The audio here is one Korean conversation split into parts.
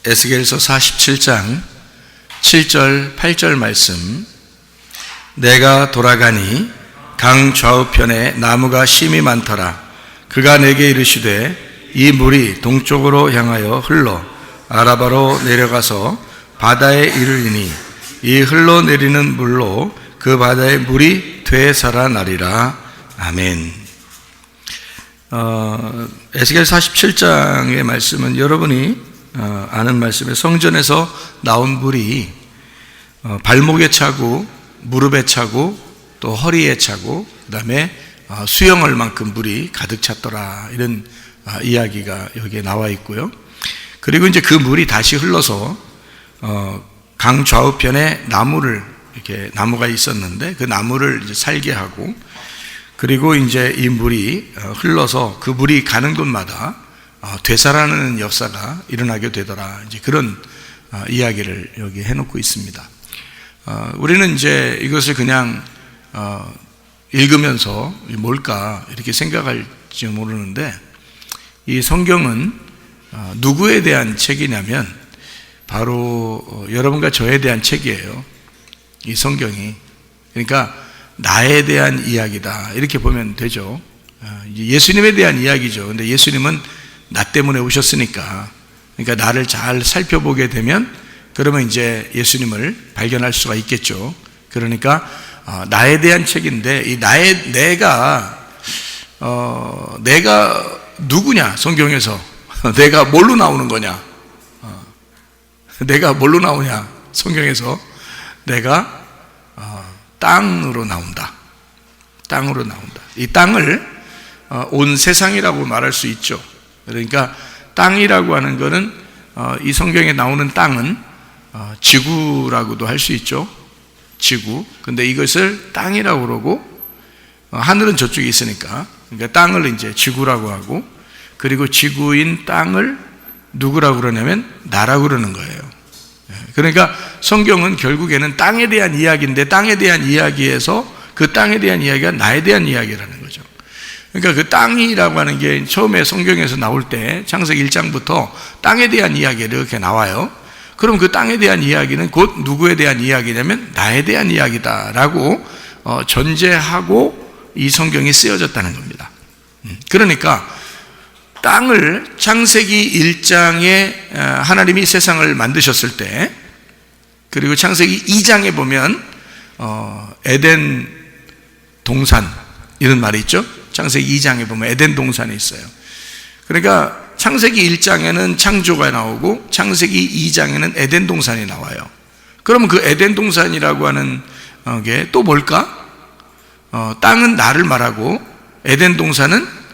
에스겔서 47장 7절 8절 말씀. 내가 돌아가니 강 좌우편에 나무가 심이 많더라. 그가 내게 이르시되 이 물이 동쪽으로 향하여 흘러 아라바로 내려가서 바다에 이르리니 이 흘러내리는 물로 그 바다의 물이 되살아나리라. 아멘. 에스겔 47장의 말씀은 여러분이 아는 말씀에 성전에서 나온 물이 발목에 차고 무릎에 차고 또 허리에 차고 그 다음에 수영할 만큼 물이 가득 찼더라, 이런 이야기가 여기에 나와 있고요. 그리고 이제 그 물이 다시 흘러서 강 좌우편에 이렇게 나무가 있었는데 그 나무를 이제 살게 하고, 그리고 이제 이 물이 흘러서 그 물이 가는 곳마다 되살아나는 역사가 일어나게 되더라. 이제 그런 이야기를 여기 해놓고 있습니다. 우리는 이제 이것을 그냥 읽으면서 뭘까 이렇게 생각할지 모르는데, 이 성경은 누구에 대한 책이냐면 바로 여러분과 저에 대한 책이에요. 이 성경이. 그러니까 나에 대한 이야기다, 이렇게 보면 되죠. 예수님에 대한 이야기죠. 근데 예수님은 나 때문에 오셨으니까, 그러니까 나를 잘 살펴보게 되면 그러면 이제 예수님을 발견할 수가 있겠죠. 그러니까 나에 대한 책인데, 이 내가 누구냐, 성경에서 내가 뭘로 나오는 거냐, 내가 뭘로 나오냐, 성경에서 내가 땅으로 나온다. 땅으로 나온다. 이 땅을 온 세상이라고 말할 수 있죠. 그러니까 땅이라고 하는 것은 이 성경에 나오는 땅은 지구라고도 할 수 있죠. 지구. 근데 이것을 땅이라고 그러고, 하늘은 저쪽에 있으니까, 그러니까 땅을 이제 지구라고 하고, 그리고 지구인 땅을 누구라고 그러냐면 나라고 그러는 거예요. 그러니까 성경은 결국에는 땅에 대한 이야기인데, 땅에 대한 이야기에서 그 땅에 대한 이야기가 나에 대한 이야기라는 거죠. 그러니까 그 땅이라고 하는 게 처음에 성경에서 나올 때 창세기 1장부터 땅에 대한 이야기가 이렇게 나와요. 그럼 그 땅에 대한 이야기는 곧 누구에 대한 이야기냐면 나에 대한 이야기다라고 전제하고 이 성경이 쓰여졌다는 겁니다. 그러니까 땅을 창세기 1장에 하나님이 세상을 만드셨을 때, 그리고 창세기 2장에 보면 에덴 동산, 이런 말이 있죠. 창세기 2장에 보면 에덴 동산이 있어요. 그러니까 창세기 1장에는 창조가 나오고 창세기 2장에는 에덴 동산이 나와요. 그러면 그 에덴 동산이라고 하는 게 또 뭘까? 땅은 나를 말하고, 에덴 동산은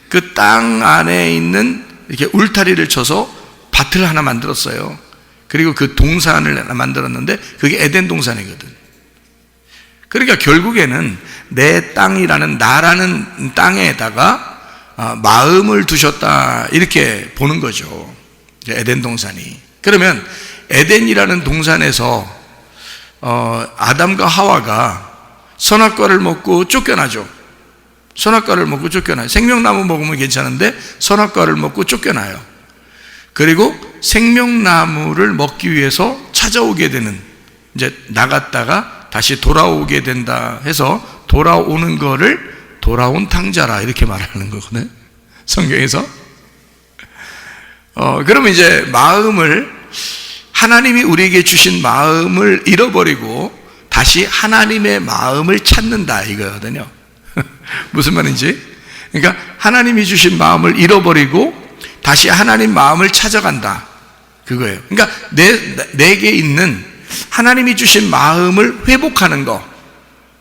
그 땅 안에 있는 이렇게 울타리를 쳐서 밭을 하나 만들었어요. 그리고 그 동산을 하나 만들었는데 그게 에덴 동산이거든. 그러니까 결국에는 내 땅이라는, 나라는 땅에다가 마음을 두셨다, 이렇게 보는 거죠. 에덴 동산이. 그러면 에덴이라는 동산에서 아담과 하와가 선악과를 먹고 쫓겨나죠. 선악과를 먹고 쫓겨나요. 생명나무 먹으면 괜찮은데 선악과를 먹고 쫓겨나요. 그리고 생명나무를 먹기 위해서 찾아오게 되는, 이제 나갔다가 다시 돌아오게 된다 해서 돌아오는 거를 돌아온 탕자라, 이렇게 말하는 거거든요, 성경에서. 그러면 이제 마음을, 하나님이 우리에게 주신 마음을 잃어버리고 다시 하나님의 마음을 찾는다, 이거거든요. 무슨 말인지? 그러니까 하나님이 주신 마음을 잃어버리고 다시 하나님 마음을 찾아간다, 그거예요. 그러니까 내게 있는 하나님이 주신 마음을 회복하는 거,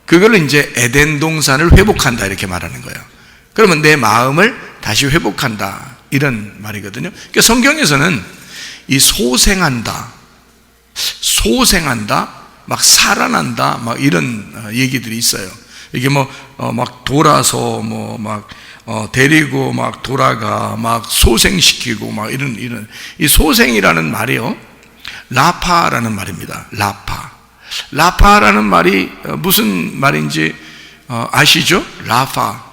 그걸 이제 에덴 동산을 회복한다, 이렇게 말하는 거예요. 그러면 내 마음을 다시 회복한다, 이런 말이거든요. 그러니까 성경에서는 이 소생한다, 막 살아난다, 막 이런 얘기들이 있어요. 이게 막 돌아서 데리고 막 돌아가, 막 소생시키고 막 이런 이 소생이라는 말이요, 라파라는 말입니다. 라파라는 말이 무슨 말인지 아시죠? 라파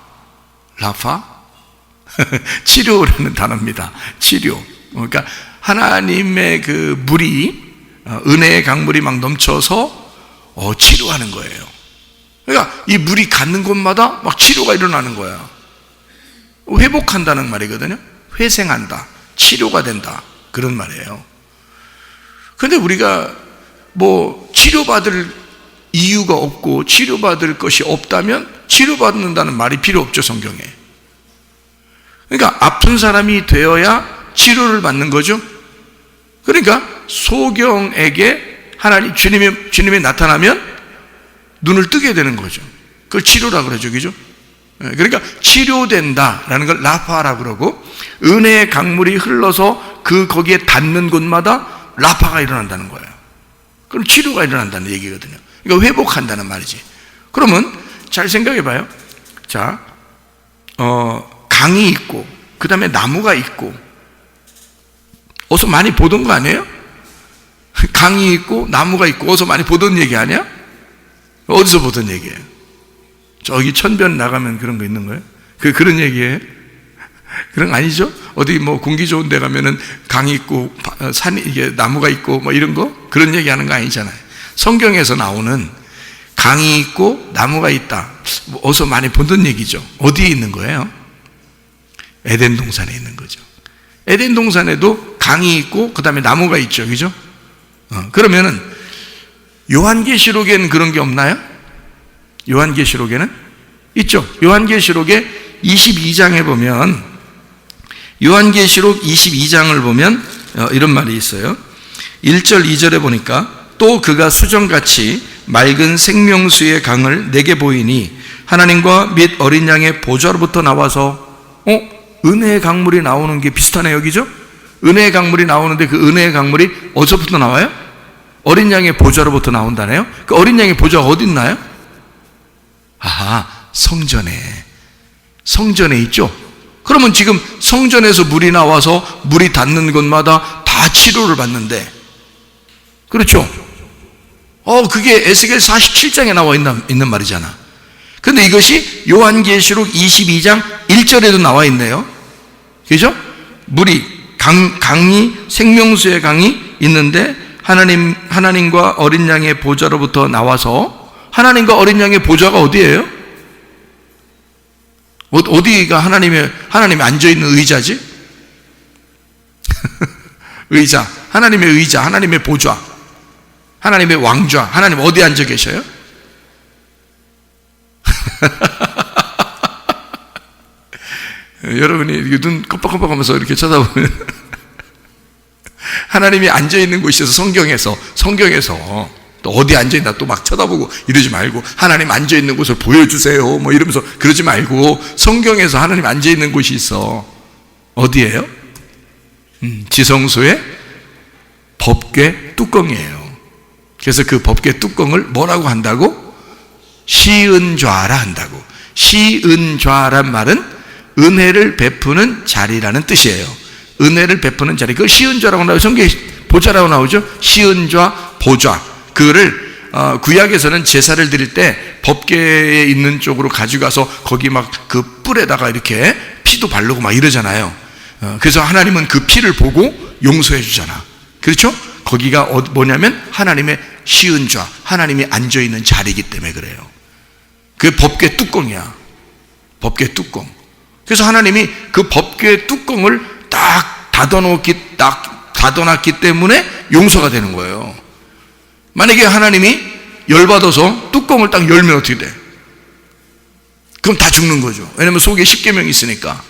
치료라는 단어입니다. 치료. 그러니까 하나님의 그 물이, 은혜의 강물이 막 넘쳐서 치료하는 거예요. 그러니까 이 물이 갖는 곳마다 막 치료가 일어나는 거야. 회복한다는 말이거든요. 회생한다, 치료가 된다, 그런 말이에요. 근데 우리가 뭐 치료받을 이유가 없고 치료받을 것이 없다면 치료받는다는 말이 필요 없죠, 성경에. 그러니까 아픈 사람이 되어야 치료를 받는 거죠. 그러니까 소경에게 하나님 주님이 나타나면 눈을 뜨게 되는 거죠. 그걸 치료라고 그러죠, 그죠? 그러니까 치료된다라는 걸 라파라고 그러고, 은혜의 강물이 흘러서 거기에 닿는 곳마다 라파가 일어난다는 거예요. 그럼 치료가 일어난다는 얘기거든요. 그러니까 회복한다는 말이지. 그러면 잘 생각해 봐요. 자, 강이 있고 그 다음에 나무가 있고, 어서 많이 보던 거 아니에요? 강이 있고 나무가 있고 어서 많이 보던 얘기 아니야? 어디서 보던 얘기예요? 저기 천변 나가면 그런 거 있는 거예요? 그런 얘기예요? 그런 거 아니죠? 어디 뭐 공기 좋은 데 가면은 강이 있고 산이, 이게 나무가 있고 뭐 이런 거? 그런 얘기 하는 거 아니잖아요. 성경에서 나오는 강이 있고 나무가 있다, 어서 많이 보던 얘기죠. 어디에 있는 거예요? 에덴 동산에 있는 거죠. 에덴 동산에도 강이 있고 그 다음에 나무가 있죠, 그죠? 그러면은 요한계시록에는 그런 게 없나요? 요한계시록에는 있죠. 요한계시록에 22장에 보면, 요한계시록 22장을 보면 이런 말이 있어요. 1절 2절에 보니까, 또 그가 수정같이 맑은 생명수의 강을 내게 보이니 하나님과 및 어린 양의 보좌로부터 나와서, 은혜의 강물이 나오는 게 비슷하네요, 여기죠? 은혜의 강물이 나오는데 그 은혜의 강물이 어디서부터 나와요? 어린 양의 보좌로부터 나온다네요. 그 어린 양의 보좌가 어디 있나요? 아하, 성전에 있죠. 그러면 지금 성전에서 물이 나와서 물이 닿는 곳마다 다 치료를 받는데, 그렇죠? 그게 에스겔 47장에 나와 있는 말이잖아. 근데 이것이 요한계시록 22장 1절에도 나와 있네요. 그죠? 물이, 강이, 생명수의 강이 있는데 하나님과 어린 양의 보좌로부터 나와서, 하나님과 어린 양의 보좌가 어디예요? 어디가 하나님이 앉아있는 의자지? 의자, 하나님의 의자, 하나님의 보좌, 하나님의 왕좌, 하나님 어디 앉아 계셔요? 여러분이 눈 깜빡깜빡하면서 이렇게 쳐다보면 하나님이 앉아있는 곳이어서 성경에서 또 어디 앉아있나 또 막 쳐다보고 이러지 말고, 하나님 앉아있는 곳을 보여주세요 뭐 이러면서 그러지 말고, 성경에서 하나님 앉아있는 곳이 있어. 어디예요? 지성소의 법궤 뚜껑이에요. 그래서 그 법궤 뚜껑을 뭐라고 한다고? 시은좌라 한다고. 시은좌란 말은 은혜를 베푸는 자리라는 뜻이에요. 은혜를 베푸는 자리, 그 시은좌라고 나오죠. 성경에 보좌라고 나오죠. 시은좌, 보좌. 그거를 구약에서는 제사를 드릴 때 법궤에 있는 쪽으로 가져가서 거기 막 그 뿔에다가 이렇게 피도 바르고 막 이러잖아요. 그래서 하나님은 그 피를 보고 용서해 주잖아. 그렇죠? 거기가 뭐냐면 하나님의 시은좌, 하나님이 앉아있는 자리이기 때문에 그래요. 그게 법궤 뚜껑이야. 법궤 뚜껑. 그래서 하나님이 그 법궤 뚜껑을 딱 닫아놨기 때문에 용서가 되는 거예요. 만약에 하나님이 열받아서 뚜껑을 딱 열면 어떻게 돼? 그럼 다 죽는 거죠. 왜냐면 속에 십계명이 있으니까.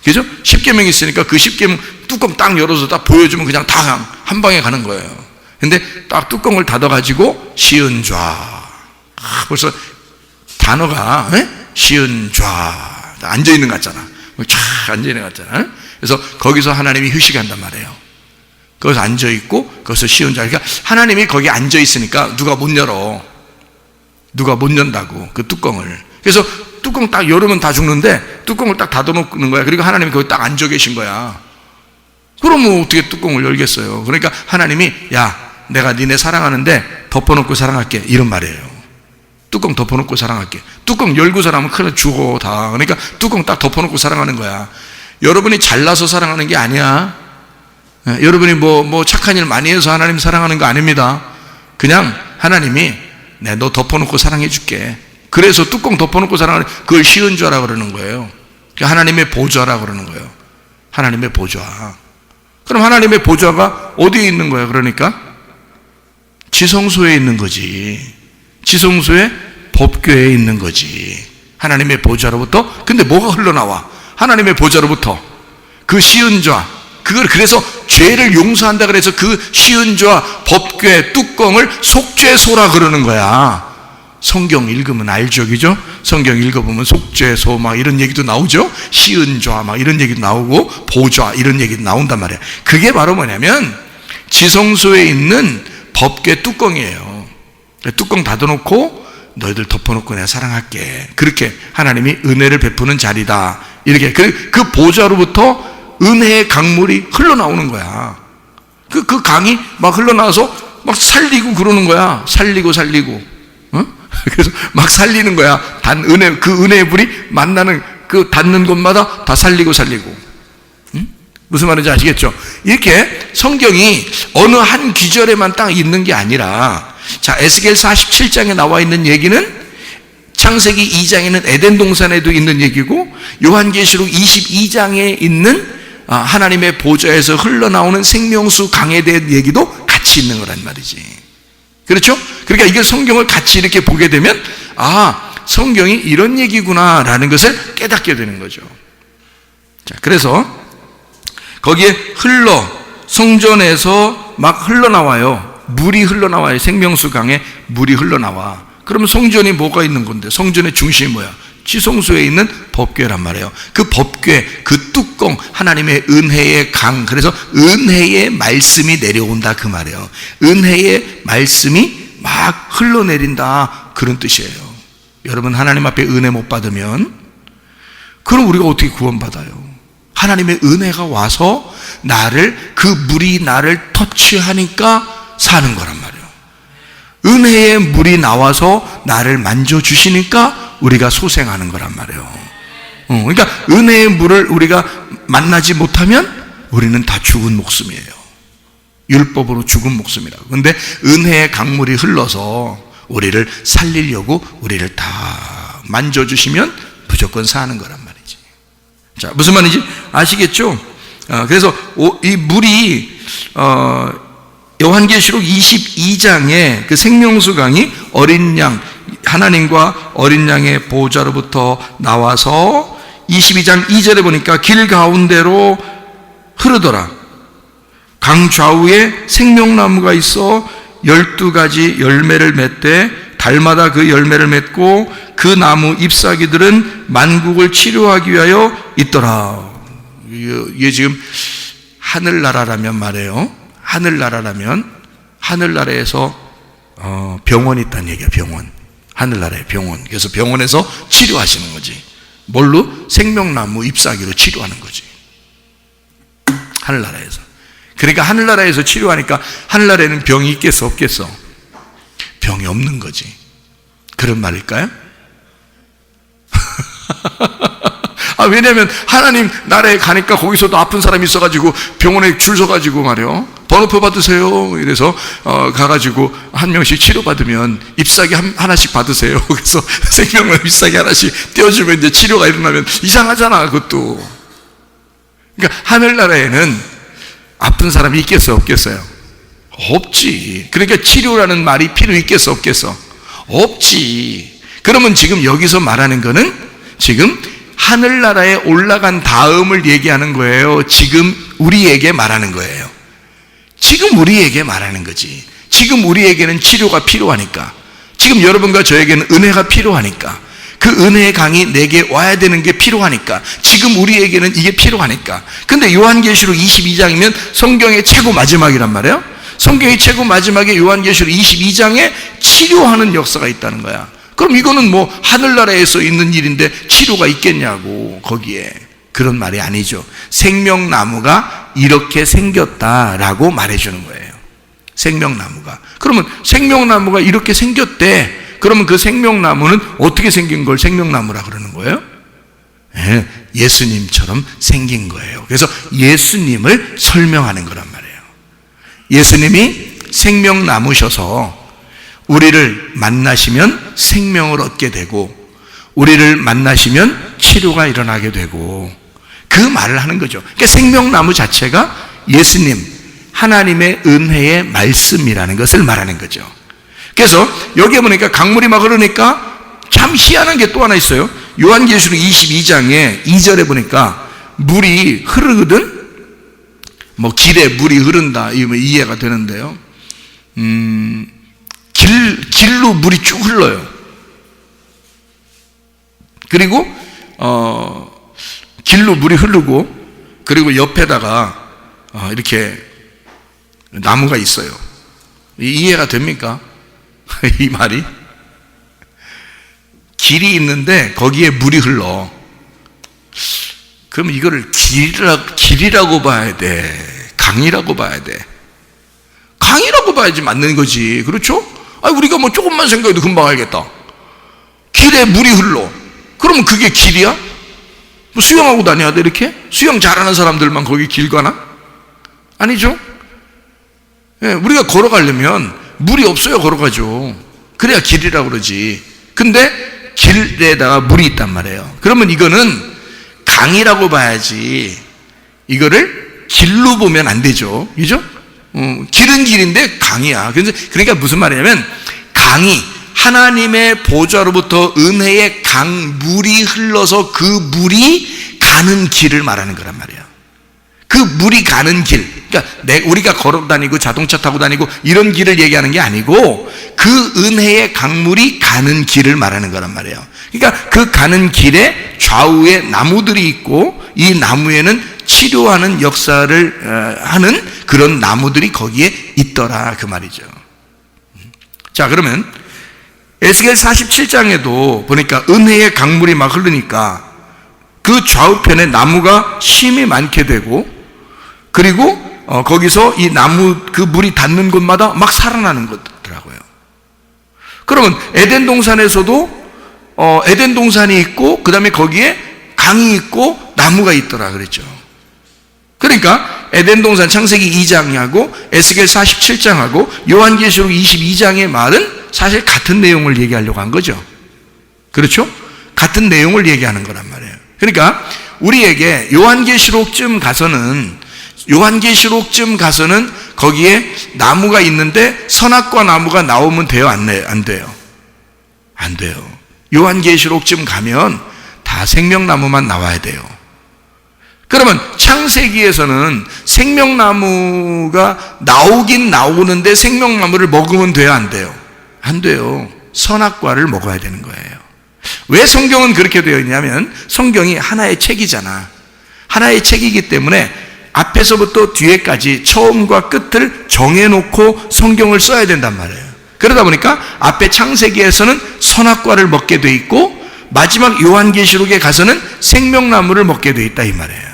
그죠? 십계명이 있으니까 그 십계명 뚜껑 딱 열어서 딱 보여주면 그냥 다 한 방에 가는 거예요. 근데 딱 뚜껑을 닫아가지고 시은좌. 벌써 단어가 시은좌 앉아있는 것 같잖아. 쫙 앉아있는 것 같잖아. 그래서 거기서 하나님이 휴식한단 말이에요. 거기서 앉아있고 거기서 시은좌. 그러니까 하나님이 거기 앉아있으니까 누가 못 열어. 누가 못 연다고 그 뚜껑을. 그래서 뚜껑 딱 열으면 다 죽는데 뚜껑을 딱 닫아놓는 거야. 그러니까 하나님이 거기 딱 앉아 계신 거야. 그러면 어떻게 뚜껑을 열겠어요? 그러니까 하나님이, 야, 내가 니네 사랑하는데 덮어놓고 사랑할게, 이런 말이에요. 뚜껑 덮어놓고 사랑할게. 뚜껑 열고 사랑하면 큰일 죽어 다. 그러니까 뚜껑 딱 덮어놓고 사랑하는 거야. 여러분이 잘나서 사랑하는 게 아니야. 여러분이 뭐 착한 일 많이 해서 하나님 사랑하는 거 아닙니다. 그냥 하나님이 너 덮어놓고 사랑해 줄게. 그래서 뚜껑 덮어놓고 사랑하는, 그걸 쉬운 죄라 그러는 거예요. 하나님의 보좌라 그러는 거예요. 하나님의 보좌. 그럼 하나님의 보좌가 어디에 있는 거야? 그러니까 지성소에 있는 거지. 지성소에 법궤에 있는 거지. 하나님의 보좌로부터. 근데 뭐가 흘러나와? 하나님의 보좌로부터 그 쉬운 죄, 그걸 그래서 죄를 용서한다 그래서 그 쉬운 죄와 법궤 뚜껑을 속죄소라 그러는 거야. 성경 읽으면 알죠, 그죠? 성경 읽어보면 속죄소 막 이런 얘기도 나오죠. 쉬운 죄 막 이런 얘기도 나오고 보좌 이런 얘기도 나온단 말이에요. 그게 바로 뭐냐면 지성소에 있는 법궤 뚜껑이에요. 뚜껑 닫아놓고 너희들 덮어놓고 내가 사랑할게. 그렇게 하나님이 은혜를 베푸는 자리다. 이렇게 그 보좌로부터 은혜의 강물이 흘러나오는 거야. 그 강이 막 흘러나와서 막 살리고 그러는 거야. 살리고 그래서 막 살리는 거야. 그 은혜의 불이 만나는 그 닿는 곳마다 다 살리고. 무슨 말인지 아시겠죠? 이렇게 성경이 어느 한 귀절에만 딱 있는 게 아니라, 자, 에스겔 47장에 나와 있는 얘기는 창세기 2장에는 에덴 동산에도 있는 얘기고, 요한계시록 22장에 있는 하나님의 보좌에서 흘러나오는 생명수 강에 대한 얘기도 같이 있는 거란 말이지. 그렇죠? 그러니까 이게 성경을 같이 이렇게 보게 되면 성경이 이런 얘기구나 라는 것을 깨닫게 되는 거죠. 자, 그래서 거기에 성전에서 막 흘러나와요. 물이 흘러나와요. 생명수 강에 물이 흘러나와. 그러면 성전이 뭐가 있는 건데? 성전의 중심이 뭐야? 지성소에 있는 법궤란 말이에요. 그 법궤, 그 뚜껑, 하나님의 은혜의 강, 그래서 은혜의 말씀이 내려온다 그 말이에요. 은혜의 말씀이 막 흘러내린다 그런 뜻이에요. 여러분, 하나님 앞에 은혜 못 받으면 그럼 우리가 어떻게 구원받아요? 하나님의 은혜가 와서 그 물이 나를 터치하니까 사는 거란 말이에요. 은혜의 물이 나와서 나를 만져주시니까 우리가 소생하는 거란 말이에요. 그러니까 은혜의 물을 우리가 만나지 못하면 우리는 다 죽은 목숨이에요. 율법으로 죽은 목숨이라고. 근데 은혜의 강물이 흘러서 우리를 살리려고 우리를 다 만져주시면 무조건 사는 거란 말이지. 자, 무슨 말인지 아시겠죠? 그래서 이 물이 요한계시록 22장에 그 생명수 강이 어린 양, 하나님과 어린 양의 보좌로부터 나와서 22장 2절에 보니까 길 가운데로 흐르더라. 강 좌우에 생명나무가 있어 12가지 열매를 맺되 달마다 그 열매를 맺고 그 나무 잎사귀들은 만국을 치료하기 위하여 있더라. 이게 지금 하늘나라라면 말이에요. 하늘나라에서 병원이 있다는 얘기야. 병원. 하늘나라의 병원. 그래서 병원에서 치료하시는 거지. 뭘로? 생명나무 잎사귀로 치료하는 거지. 하늘나라에서. 그러니까 하늘나라에서 치료하니까 하늘나라에는 병이 있겠어 없겠어? 병이 없는 거지. 그런 말일까요? 왜냐면 하나님 나라에 가니까 거기서도 아픈 사람이 있어가지고 병원에 줄 서가지고 말이요, 번호표 받으세요. 이래서 가가지고 한 명씩 치료받으면 잎사귀 하나씩 받으세요. 그래서 생명나무 잎사귀 하나씩 떼어주면 이제 치료가 일어나면 이상하잖아, 그것도. 그러니까 하늘나라에는 아픈 사람이 있겠어 없겠어요? 없지. 그러니까 치료라는 말이 필요 있겠어 없겠어? 없지. 그러면 지금 여기서 말하는 거는 지금 하늘나라에 올라간 다음을 얘기하는 거예요. 지금 우리에게 말하는 거예요. 지금 우리에게 말하는 거지. 지금 우리에게는 치료가 필요하니까, 지금 여러분과 저에게는 은혜가 필요하니까, 그 은혜의 강이 내게 와야 되는 게 필요하니까, 지금 우리에게는 이게 필요하니까. 근데 요한계시록 22장이면 성경의 최고 마지막이란 말이에요. 성경의 최고 마지막에 요한계시록 22장에 치료하는 역사가 있다는 거야. 그럼 이거는 뭐 하늘나라에서 있는 일인데 치료가 있겠냐고. 거기에 그런 말이 아니죠. 생명나무가 이렇게 생겼다라고 말해주는 거예요. 생명나무가. 그러면 생명나무가 이렇게 생겼대. 그러면 그 생명나무는 어떻게 생긴 걸 생명나무라 그러는 거예요? 예수님처럼 생긴 거예요. 그래서 예수님을 설명하는 거란 말이에요. 예수님이 생명나무셔서 우리를 만나시면 생명을 얻게 되고 우리를 만나시면 치료가 일어나게 되고 그 말을 하는 거죠. 그러니까 생명나무 자체가 예수님, 하나님의 은혜의 말씀이라는 것을 말하는 거죠. 그래서 여기에 보니까 강물이 막 흐르니까 참 희한한 게 또 하나 있어요. 요한계시록 22장에 2절에 보니까 물이 흐르거든. 뭐 길에 물이 흐른다 이해가 되는데요. 길로 물이 쭉 흘러요. 그리고 길로 물이 흐르고 그리고 옆에다가 이렇게 나무가 있어요. 이해가 됩니까? 이 말이? 길이 있는데 거기에 물이 흘러. 그럼 이거를 길이라고 봐야 돼? 강이라고 봐야 돼? 강이라고 봐야지 맞는 거지. 그렇죠? 우리가 뭐 조금만 생각해도 금방 알겠다. 길에 물이 흘러. 그러면 그게 길이야? 뭐 수영하고 다녀야 돼 이렇게? 수영 잘하는 사람들만 거기 길 가나? 아니죠? 예, 우리가 걸어가려면 물이 없어야 걸어가죠. 그래야 길이라고 그러지. 근데 길에다가 물이 있단 말이에요. 그러면 이거는 강이라고 봐야지 이거를 길로 보면 안 되죠. 그죠? 길은 길인데 강이야. 그러니까 무슨 말이냐면 강이 하나님의 보좌로부터 은혜의 강물이 흘러서 그 물이 가는 길을 말하는 거란 말이에요. 그 물이 가는 길, 그러니까 우리가 걸어 다니고 자동차 타고 다니고 이런 길을 얘기하는 게 아니고 그 은혜의 강물이 가는 길을 말하는 거란 말이에요. 그러니까 그 가는 길에 좌우에 나무들이 있고 이 나무에는 치료하는 역사를 하는 그런 나무들이 거기에 있더라 그 말이죠. 자, 그러면 에스겔 47장에도 보니까 은혜의 강물이 막 흐르니까 그 좌우편에 나무가 심이 많게 되고 그리고 거기서 이 나무 그 물이 닿는 곳마다 막 살아나는 거더라고요. 그러면 에덴 동산에서도 에덴 동산이 있고 그 다음에 거기에 강이 있고 나무가 있더라 그랬죠. 그러니까 에덴 동산 창세기 2장하고 에스겔 47장하고 요한계시록 22장의 말은 사실 같은 내용을 얘기하려고 한 거죠. 그렇죠? 같은 내용을 얘기하는 거란 말이에요. 그러니까 우리에게 요한계시록쯤 가서는 거기에 나무가 있는데 선악과 나무가 나오면 돼요? 안 돼요? 안 돼요. 요한계시록쯤 가면 다 생명나무만 나와야 돼요. 그러면 창세기에서는 생명나무가 나오긴 나오는데 생명나무를 먹으면 돼요? 안 돼요? 안 돼요. 선악과를 먹어야 되는 거예요. 왜 성경은 그렇게 되어 있냐면 성경이 하나의 책이잖아. 하나의 책이기 때문에 앞에서부터 뒤에까지 처음과 끝을 정해놓고 성경을 써야 된단 말이에요. 그러다 보니까 앞에 창세기에서는 선악과를 먹게 돼 있고 마지막 요한계시록에 가서는 생명나무를 먹게 돼 있다 이 말이에요.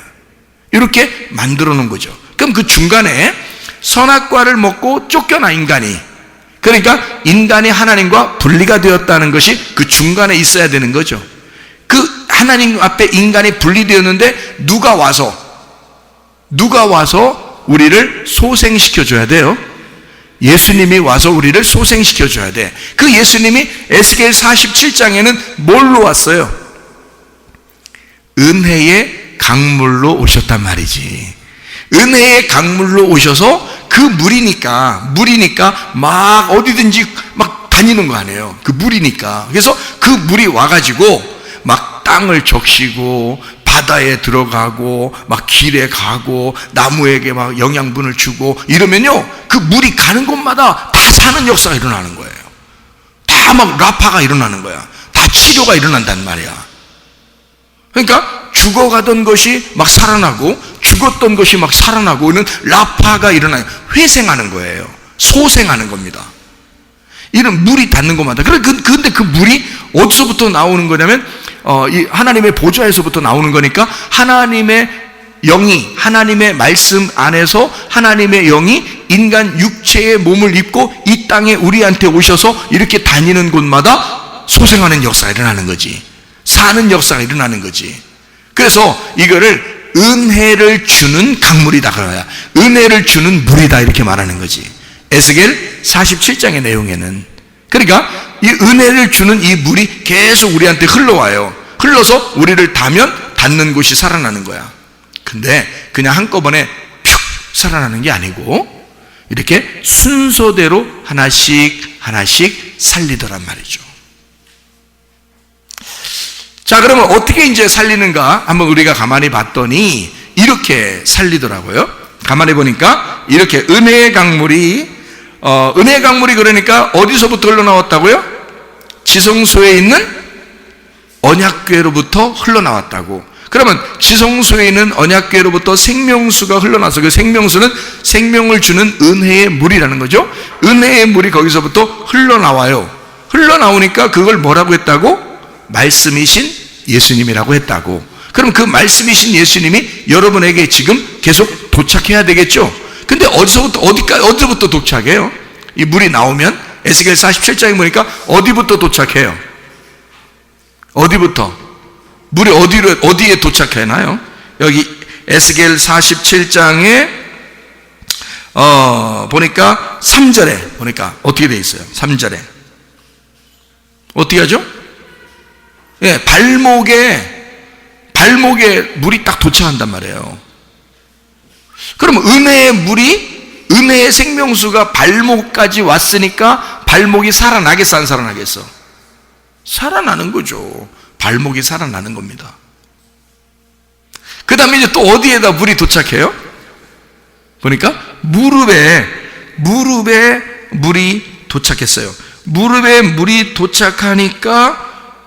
이렇게 만들어 놓은 거죠. 그럼 그 중간에 선악과를 먹고 쫓겨나 인간이, 그러니까 인간이 하나님과 분리가 되었다는 것이 그 중간에 있어야 되는 거죠. 그 하나님 앞에 인간이 분리되었는데 누가 와서 우리를 소생시켜 줘야 돼요. 예수님이 와서 우리를 소생시켜 줘야 돼. 그 예수님이 에스겔 47장에는 뭘로 왔어요? 은혜의 강물로 오셨단 말이지. 은혜의 강물로 오셔서 그 물이니까 막 어디든지 막 다니는 거 아니에요. 그 물이니까. 그래서 그 물이 와가지고 막 땅을 적시고 바다에 들어가고 막 길에 가고 나무에게 막 영양분을 주고 이러면요, 그 물이 가는 곳마다 다 사는 역사가 일어나는 거예요. 다 막 라파가 일어나는 거야. 다 치료가 일어난단 말이야. 그러니까 죽어가던 것이 막 살아나고 죽었던 것이 막 살아나고 이런 라파가 일어나요. 회생하는 거예요. 소생하는 겁니다. 이런 물이 닿는 곳마다. 근데 그 물이 어디서부터 나오는 거냐면 이 하나님의 보좌에서부터 나오는 거니까 하나님의 영이, 하나님의 말씀 안에서 하나님의 영이 인간 육체의 몸을 입고 이 땅에 우리한테 오셔서 이렇게 다니는 곳마다 소생하는 역사가 일어나는 거지. 사는 역사가 일어나는 거지. 그래서 이거를 은혜를 주는 강물이다 그래야 은혜를 주는 물이다 이렇게 말하는 거지. 에스겔 47장의 내용에는. 그러니까 이 은혜를 주는 이 물이 계속 우리한테 흘러와요. 흘러서 우리를 닿는 곳이 살아나는 거야. 근데 그냥 한꺼번에 푹 살아나는 게 아니고 이렇게 순서대로 하나씩 살리더란 말이죠. 자, 그러면 어떻게 이제 살리는가 한번 우리가 가만히 봤더니 이렇게 살리더라고요. 가만히 보니까 이렇게 은혜의 강물이 그러니까 어디서부터 흘러나왔다고요? 지성소에 있는 언약궤로부터 흘러나왔다고. 그러면 지성소에 있는 언약궤로부터 생명수가 흘러나서 그 생명수는 생명을 주는 은혜의 물이라는 거죠. 은혜의 물이 거기서부터 흘러나와요. 흘러나오니까 그걸 뭐라고 했다고? 말씀이신 예수님이라고 했다고. 그럼 그 말씀이신 예수님이 여러분에게 지금 계속 도착해야 되겠죠. 근데 어디부터 도착해요? 이 물이 나오면 에스겔 47장에 보니까 어디부터 도착해요? 어디부터? 물이 어디에 도착하나요? 여기 에스겔 47장에 보니까 3절에 보니까 어떻게 돼 있어요? 3절에 어떻게 하죠? 예, 발목에 물이 딱 도착한단 말이에요. 그럼 은혜의 생명수가 발목까지 왔으니까 발목이 살아나겠어, 안 살아나겠어? 살아나는 거죠. 발목이 살아나는 겁니다. 그 다음에 이제 또 어디에다 물이 도착해요? 보니까 무릎에 물이 도착했어요. 무릎에 물이 도착하니까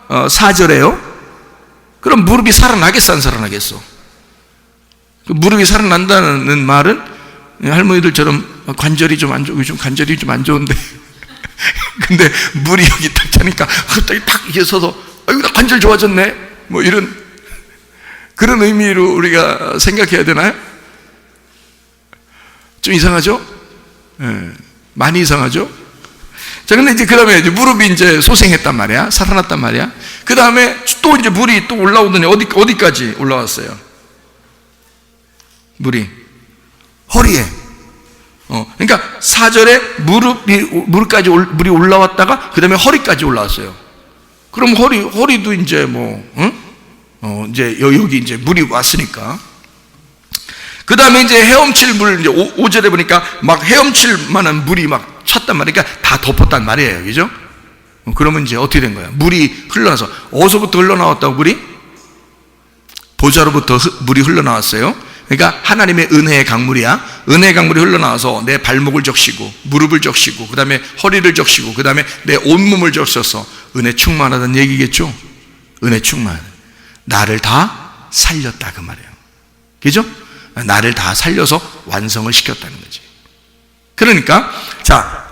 4절에요. 그럼 무릎이 살아나겠어, 안 살아나겠어? 무릎이 살아난다는 말은 할머니들처럼 관절이 좀 안 좋고, 요즘 관절이 좀 안 좋은데 근데 물이 여기 딱 차니까 갑자기 딱 이렇게 서서 아이고 나 관절 좋아졌네 뭐 이런 그런 의미로 우리가 생각해야 되나요? 좀 이상하죠? 네, 많이 이상하죠? 자, 근데 이제 그 다음에 이제 무릎이 이제 소생했단 말이야. 살아났단 말이야. 그 다음에 또 이제 물이 또 올라오더니 어디까지 올라왔어요? 물이 허리에. 그러니까 4절에 무릎까지 물이 올라왔다가 그 다음에 허리까지 올라왔어요. 그럼 허리도 이제 이제 여기 이제 물이 왔으니까. 그 다음에 이제 헤엄칠 물, 이제 5절에 보니까 막 헤엄칠 만한 물이 막 찼단 말이에요. 그러니까 다 덮었단 말이에요. 그죠? 그러면 이제 어떻게 된 거야? 물이 흘러나서, 어디서부터 흘러나왔다고 물이? 보좌로부터 물이 흘러나왔어요. 그러니까 하나님의 은혜의 강물이야. 은혜의 강물이 흘러나와서 내 발목을 적시고, 무릎을 적시고, 그 다음에 허리를 적시고, 그 다음에 내 온몸을 적셔서 은혜 충만하다는 얘기겠죠? 은혜 충만. 나를 다 살렸다 그 말이에요. 그죠? 나를 다 살려서 완성을 시켰다는 거지. 그러니까 자,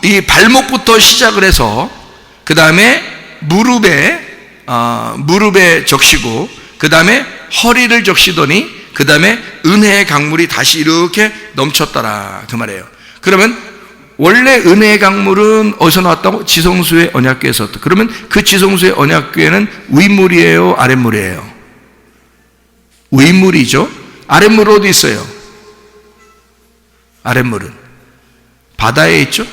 이 발목부터 시작을 해서 그 다음에 무릎에 적시고 그 다음에 허리를 적시더니 그 다음에 은혜의 강물이 다시 이렇게 넘쳤더라 그 말이에요. 그러면 원래 은혜의 강물은 어디서 나왔다고? 지성소의 언약궤에서. 그러면 그 지성소의 언약궤는 윗물이에요, 아랫물이에요? 윗물이죠. 아랫물 어디 있어요? 아랫물은 바다에 있죠?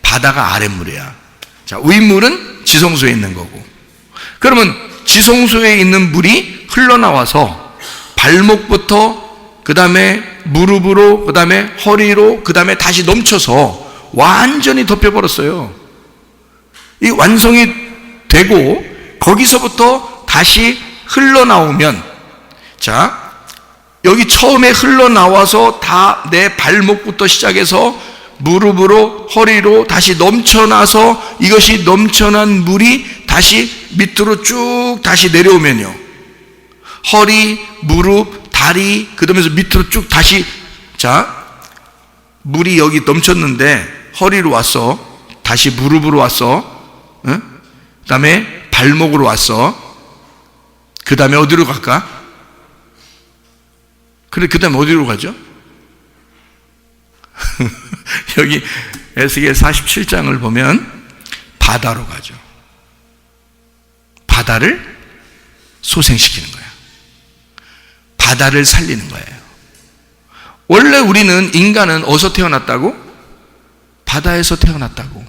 바다가 아랫물이야. 자, 윗물은 지성소에 있는 거고. 그러면 지성소에 있는 물이 흘러나와서 발목부터 그 다음에 무릎으로 그 다음에 허리로 그 다음에 다시 넘쳐서 완전히 덮여버렸어요. 이 완성이 되고 거기서부터 다시 흘러나오면, 자, 여기 처음에 흘러나와서 다 내 발목부터 시작해서 무릎으로 허리로 다시 넘쳐나서 이것이 넘쳐난 물이 다시 밑으로 쭉 다시 내려오면요, 허리, 무릎, 다리, 그러면서 밑으로 쭉 다시, 자, 물이 여기 넘쳤는데 허리로 왔어, 다시 무릎으로 왔어, 그 다음에 발목으로 왔어, 그 다음에 어디로 갈까? 그 다음에 어디로 가죠? 여기 에스겔 47장을 보면 바다로 가죠. 바다를 소생시키는 거야. 바다를 살리는 거예요. 원래 우리는 인간은 어디서 태어났다고? 바다에서 태어났다고.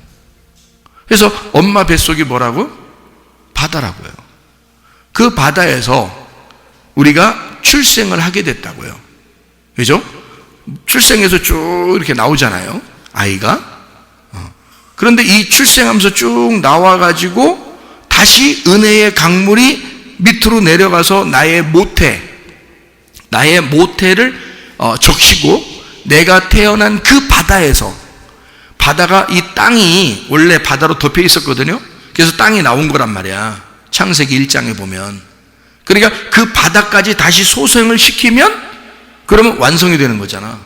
그래서 엄마 뱃속이 뭐라고? 바다라고요. 그 바다에서 우리가 출생을 하게 됐다고요. 그죠? 출생해서 쭉 이렇게 나오잖아요, 아이가. 그런데 이 출생하면서 쭉 나와가지고 다시 은혜의 강물이 밑으로 내려가서 나의 모태를 적시고 내가 태어난 그 바다에서, 바다가 이 땅이 원래 바다로 덮여 있었거든요. 그래서 땅이 나온 거란 말이야, 창세기 1장에 보면. 그러니까 그 바다까지 다시 소생을 시키면 그러면 완성이 되는 거잖아.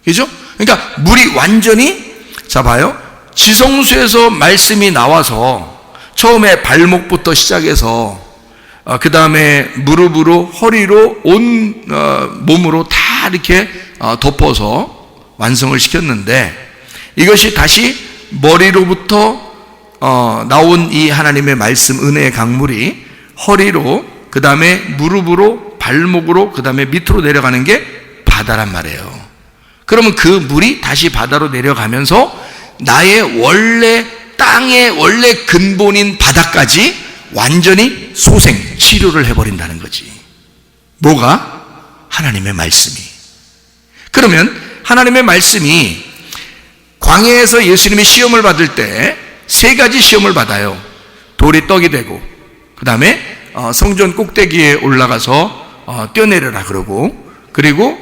그죠? 그러니까 물이 완전히, 자 봐요, 지성소에서 말씀이 나와서 처음에 발목부터 시작해서 그 다음에 무릎으로, 허리로, 온 몸으로 다 이렇게 덮어서 완성을 시켰는데, 이것이 다시 머리로부터 나온 이 하나님의 말씀, 은혜의 강물이 허리로, 그 다음에 무릎으로, 발목으로, 그 다음에 밑으로 내려가는 게 바다란 말이에요. 그러면 그 물이 다시 바다로 내려가면서 나의 원래, 땅의 원래 근본인 바다까지 완전히 소생, 치료를 해버린다는 거지. 뭐가? 하나님의 말씀이. 그러면 하나님의 말씀이, 광야에서 예수님이 시험을 받을 때 세 가지 시험을 받아요. 돌이 떡이 되고, 그 다음에 성전 꼭대기에 올라가서 뛰어내려라 그러고, 그리고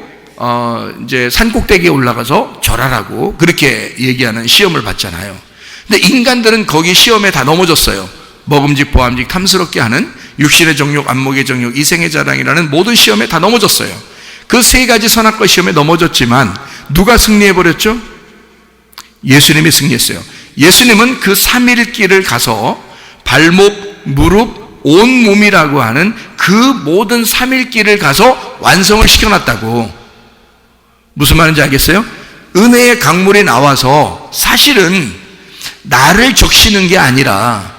이제 산 꼭대기에 올라가서 절하라고 그렇게 얘기하는 시험을 받잖아요. 근데 인간들은 거기 시험에 다 넘어졌어요. 먹음직 보암직 탐스럽게 하는 육신의 정욕, 안목의 정욕, 이생의 자랑이라는 모든 시험에 다 넘어졌어요. 그 세 가지 선악과 시험에 넘어졌지만 누가 승리해버렸죠? 예수님이 승리했어요. 예수님은 그 3일길을 가서 발목, 무릎, 온몸이라고 하는 그 모든 3일길을 가서 완성을 시켜놨다고. 무슨 말인지 알겠어요? 은혜의 강물이 나와서 사실은 나를 적시는 게 아니라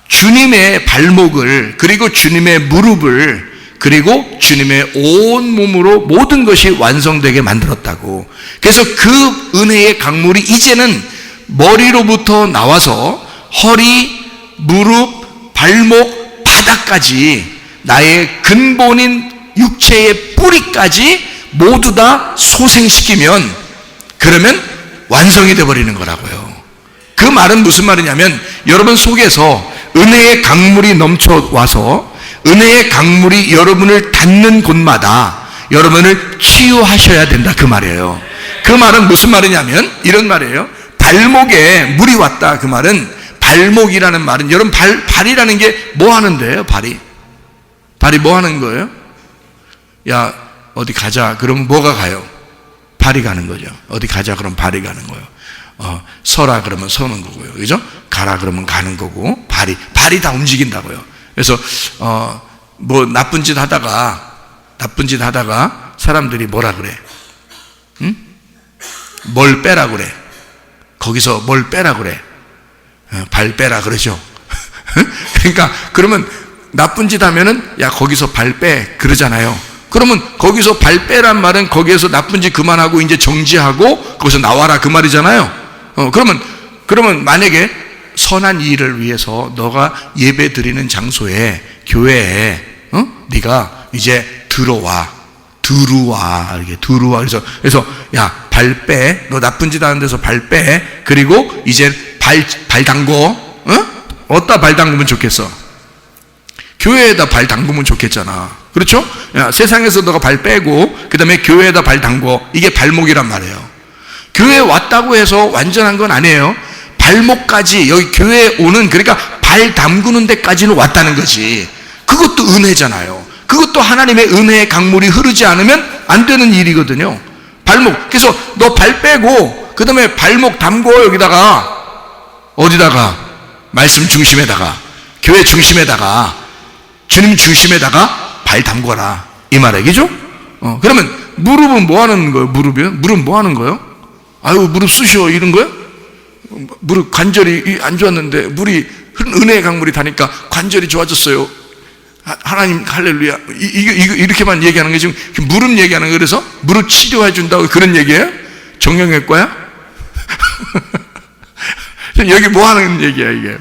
주님의 발목을, 그리고 주님의 무릎을, 그리고 주님의 온 몸으로 모든 것이 완성되게 만들었다고. 그래서 그 은혜의 강물이 이제는 머리로부터 나와서 허리, 무릎, 발목, 바닥까지 나의 근본인 육체의 뿌리까지 모두 다 소생시키면, 그러면 완성이 되어버리는 거라고요. 그 말은 무슨 말이냐면, 여러분 속에서 은혜의 강물이 넘쳐와서 은혜의 강물이 여러분을 닿는 곳마다 여러분을 치유하셔야 된다, 그 말이에요. 그 말은 무슨 말이냐면 이런 말이에요. 발목에 물이 왔다. 그 말은, 발목이라는 말은, 여러분 발이라는 게 뭐 하는데요? 발이 뭐 하는 거예요? 야, 어디 가자 그러면 뭐가 가요? 발이 가는 거죠. 어디 가자 그러면 발이 가는 거예요. 서라 그러면 서는 거고요. 그죠? 가라 그러면 가는 거고, 발이 다 움직인다고요. 그래서 뭐 나쁜 짓 하다가 사람들이 뭐라 그래? 응? 뭘 빼라 그래? 거기서 뭘 빼라 그래? 발 빼라 그러죠. 그러니까 그러면 나쁜 짓 하면은 야 거기서 발 빼 그러잖아요. 그러면 거기서 발 빼란 말은 거기에서 나쁜 짓 그만하고 이제 정지하고 거기서 나와라 그 말이잖아요. 그러면 만약에 선한 일을 위해서 너가 예배 드리는 장소에, 교회에 네가 이제 들어와 이렇게 들어와. 그래서 야 발 빼, 너 나쁜 짓 하는 데서 발 빼. 그리고 이제 발 담궈. 어디다 발 담그면 좋겠어? 교회에다 발 담그면 좋겠잖아. 그렇죠? 야, 세상에서 너가 발 빼고 그 다음에 교회에다 발 담궈. 이게 발목이란 말이에요. 교회에 왔다고 해서 완전한 건 아니에요. 발목까지, 여기 교회에 오는, 그러니까 발 담그는 데까지는 왔다는 거지. 그것도 은혜잖아요. 그것도 하나님의 은혜의 강물이 흐르지 않으면 안 되는 일이거든요. 발목. 그래서 너 발 빼고 그 다음에 발목 담궈. 여기다가 어디다가? 말씀 중심에다가, 교회 중심에다가, 주님 중심에다가 발 담궈라, 이 말이죠. 그러면 무릎은 뭐 하는 거예요? 무릎 뭐 하는 거예요? 아유 무릎 쑤셔 이런 거예요? 무릎 관절이 안 좋았는데 물이, 은혜의 강물이 다니까 관절이 좋아졌어요. 하나님 할렐루야 이렇게만 얘기하는 게 지금 무릎 얘기하는 거예요. 그래서 무릎 치료해 준다고 그런 얘기예요? 정형외과야? 여기 뭐 하는 얘기야 이게?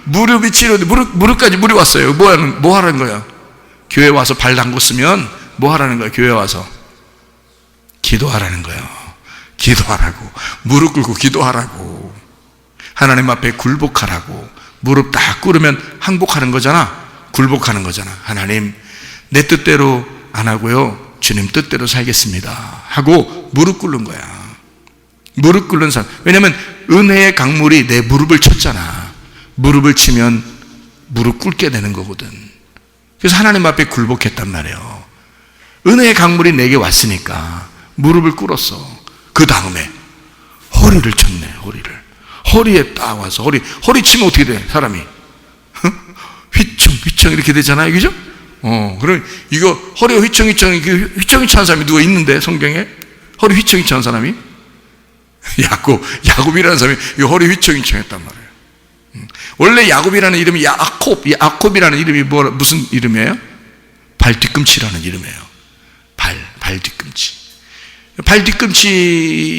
무릎이 치료돼. 무릎까지 물이 왔어요. 뭐 하는 거야? 교회 와서 발 담궜으면 뭐 하라는 거야? 교회 와서 기도하라는 거예요. 기도하라고. 무릎 꿇고 기도하라고. 하나님 앞에 굴복하라고. 무릎 딱 꿇으면 항복하는 거잖아. 굴복하는 거잖아. 하나님, 내 뜻대로 안 하고요, 주님 뜻대로 살겠습니다 하고 무릎 꿇는 거야. 무릎 꿇는 사람. 왜냐면 은혜의 강물이 내 무릎을 쳤잖아. 무릎을 치면 무릎 꿇게 되는 거거든. 그래서 하나님 앞에 굴복했단 말이에요. 은혜의 강물이 내게 왔으니까 무릎을 꿇었어. 그 다음에 허리를 쳤네. 허리에 딱 와서 허리 치면 어떻게 돼? 사람이 휘청 이렇게 되잖아요, 그죠? 그럼 이거 허리가 휘청휘청 찬 사람이 누가 있는데 성경에 허리 휘청휘청한 사람이 야곱이라는 사람이 이 허리 휘청휘청했단 말이에요. 원래 야곱이라는 이름이 야콥이라는 이름이 무슨 이름이에요? 발 뒤꿈치라는 이름이에요. 발 뒤꿈치. 발 뒤꿈치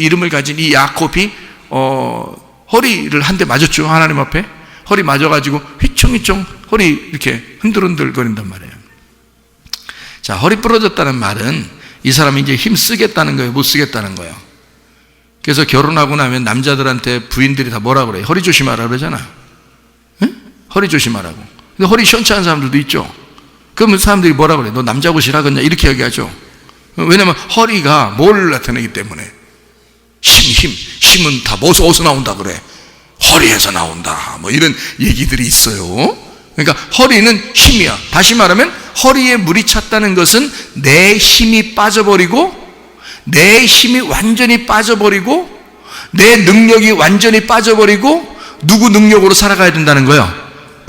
이름을 가진 이 야콥이 허리를 한 대 맞았죠. 하나님 앞에 허리 맞아가지고 휘청휘청 허리 이렇게 흔들흔들 거린단 말이에요. 자, 허리 부러졌다는 말은 이 사람이 이제 힘 쓰겠다는 거예요, 못 쓰겠다는 거예요. 그래서 결혼하고 나면 남자들한테 부인들이 다 뭐라 그래요? 허리 조심하라 그러잖아. 응? 허리 조심하라고. 근데 허리 시원찮은 사람들도 있죠. 그러면 사람들이 뭐라 그래? 너 남자 옷이라 그냥 이렇게 얘기하죠. 왜냐면 허리가 뭘 나타내기 때문에. 힘은 다 어디서 나온다 그래? 허리에서 나온다. 뭐 이런 얘기들이 있어요. 그러니까 허리는 힘이야. 다시 말하면 허리에 물이 찼다는 것은 내 힘이 빠져버리고, 내 힘이 완전히 빠져버리고, 내 능력이 완전히 빠져버리고, 누구 능력으로 살아가야 된다는 거예요?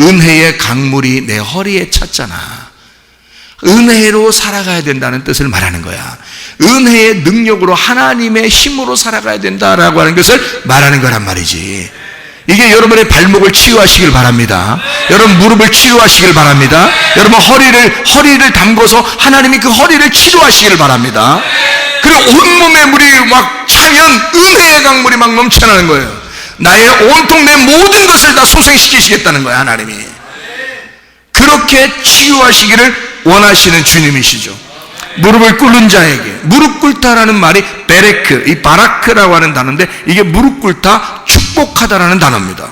은혜의 강물이 내 허리에 찼잖아. 은혜로 살아가야 된다는 뜻을 말하는 거야. 은혜의 능력으로, 하나님의 힘으로 살아가야 된다라고 하는 것을 말하는 거란 말이지. 이게 여러분의 발목을 치유하시길 바랍니다. 여러분 무릎을 치유하시길 바랍니다. 여러분 허리를 담궈서 하나님이 그 허리를 치료하시길 바랍니다. 그리고 온몸에 물이 막 차면 은혜의 강물이 막 넘쳐나는 거예요. 나의 온통 내 모든 것을 다 소생시키시겠다는 거예요, 하나님이. 그렇게 치유하시기를 원하시는 주님이시죠. 무릎을 꿇는 자에게, 무릎 꿇다라는 말이 베레크, 이 바라크라고 하는 단어인데, 이게 무릎 꿇다, 축복하다라는 단어입니다.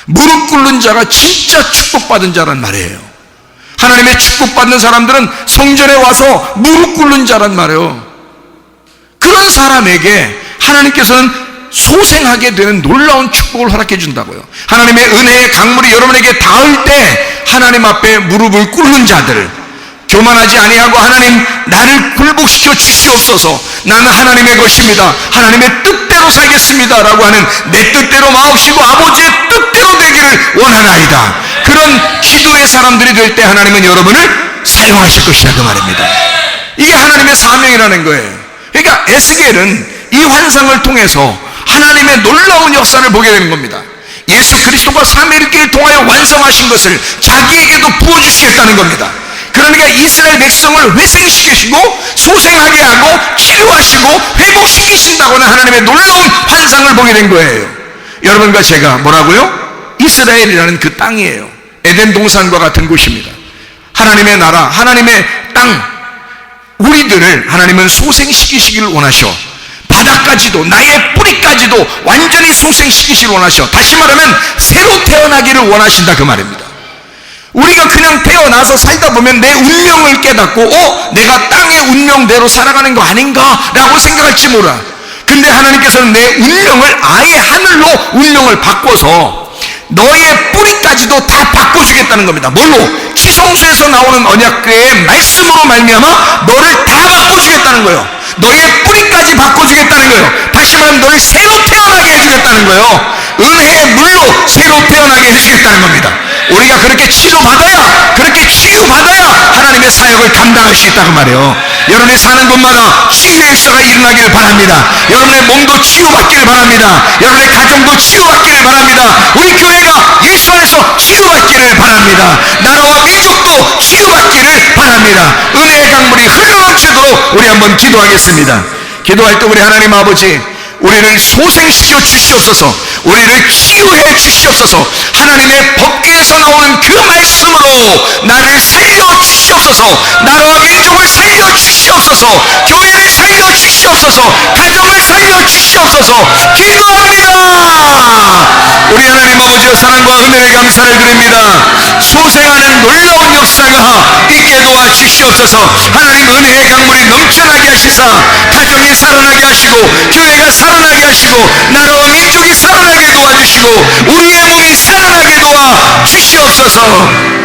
무릎 꿇는 자가 진짜 축복받은 자란 말이에요. 하나님의 축복받는 사람들은 성전에 와서 무릎 꿇는 자란 말이에요. 그런 사람에게 하나님께서는 소생하게 되는 놀라운 축복을 허락해 준다고요. 하나님의 은혜의 강물이 여러분에게 닿을 때 하나님 앞에 무릎을 꿇는 자들, 교만하지 아니하고 하나님 나를 굴복시켜 주시옵소서, 나는 하나님의 것입니다, 하나님의 뜻대로 살겠습니다 라고 하는 내 뜻대로 마옵시고 아버지의 뜻대로 되기를 원하나이다. 그런 기도의 사람들이 될 때 하나님은 여러분을 사용하실 것이다, 그 말입니다. 이게 하나님의 사명이라는 거예요. 그러니까 에스겔은 이 환상을 통해서 하나님의 놀라운 역사를 보게 되는 겁니다. 예수 그리스도가 삼위일체를 통하여 완성하신 것을 자기에게도 부어주시겠다는 겁니다. 그러니까 이스라엘 백성을 회생시키시고 소생하게 하고 치료하시고 회복시키신다고는 하나님의 놀라운 환상을 보게 된 거예요. 여러분과 제가 뭐라고요? 이스라엘이라는 그 땅이에요. 에덴 동산과 같은 곳입니다. 하나님의 나라, 하나님의 땅, 우리들을 하나님은 소생시키시기를 원하셔. 바닥까지도, 나의 뿌리까지도 완전히 소생시키시기를 원하셔. 다시 말하면 새로 태어나기를 원하신다, 그 말입니다. 우리가 그냥 태어나서 살다 보면 내 운명을 깨닫고 내가 땅의 운명대로 살아가는 거 아닌가 라고 생각할지 몰라. 근데 하나님께서는 내 운명을 아예 하늘로 운명을 바꿔서 너의 뿌리까지도 다 바꿔주겠다는 겁니다. 뭘로? 지성소에서 나오는 언약궤의 말씀으로 말미암아 너를 다 바꿔주겠다는 거예요. 너의 뿌리까지 바꿔주겠다는 거예요. 다시 말하면 너를 새로 태어나게 해주겠다는 거예요. 은혜의 물로 새로 태어나게 해주시겠다는 겁니다. 우리가 그렇게 치유받아야 하나님의 사역을 감당할 수 있다고 말해요. 여러분이 사는 곳마다 치유의 역사가 일어나기를 바랍니다. 여러분의 몸도 치유받기를 바랍니다. 여러분의 가정도 치유받기를 바랍니다. 우리 교회가 예수 안에서 치유받기를 바랍니다. 나라와 민족도 치유받기를 바랍니다. 은혜의 강물이 흘러넘치도록 우리 한번 기도하겠습니다. 기도할 때 우리 하나님 아버지, 우리를 소생시켜 주시옵소서. 우리를 치유해 주시옵소서. 하나님의 법궤에서 나오는 그 말씀으로 나를 살려 주시옵소서. 나라와 민족을 살려 주시옵소서. 교회를 살려 주시옵소서. 가정을 살려 주시옵소서. 기도합니다. 우리 하나님 아버지의 사랑과 은혜에 감사를 드립니다. 소생하는 놀라운 역사가 있게 도와 주시옵소서. 하나님 은혜의 강물이 넘쳐나게 하시사 가정이 살아나게 하시고, 교회가 살아나게 하시고, 나라와 민족이 살아나게 도와주시고, 우리의 몸이 살아나게 도와 주시옵소서.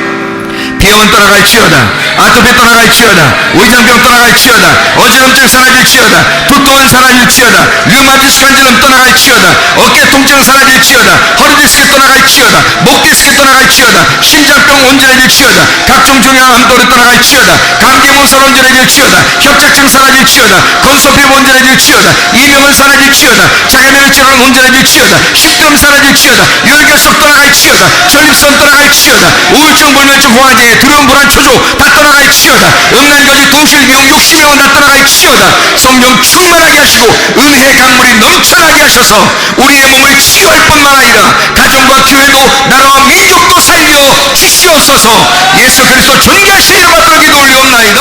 비염은 떠나갈지어다. 아토피 떠나갈지어다. 위장병 떠나갈지어다. 어지럼증 사라질지어다. 두통은 사라질지어다. 류마티스 관절은 떠나갈지어다. 어깨 통증 사라질지어다. 허리 디스크 떠나갈지어다. 목 디스크 떠나갈지어다. 심장병 온전해질지어다. 각종 중요한 암도를 떠나갈지어다. 감기 문선 온전해질지어다. 협착증 사라질지어다. 건소피부 온전해질지어다. 이명은 사라질지어다. 자가면역질환 온전해질지어다. 식도염 사라질지어다. 혈결석 떠나갈지어다. 전립선 떠나갈지어다. 우울증, 불면증, 공황장애, 두려움, 불안, 초조 다 떠나갈지어다. 음란거지, 도실, 미용, 욕심명은 다 떠나갈지어다. 성령 충만하게 하시고 은혜의 강물이 넘쳐나게 하셔서 우리의 몸을 치유할 뿐만 아니라 가정과 교회도 나라와 민족도 살려 주시옵소서. 예수 그리스도 존귀하신 이름 받들어 기도 올리옵나이다.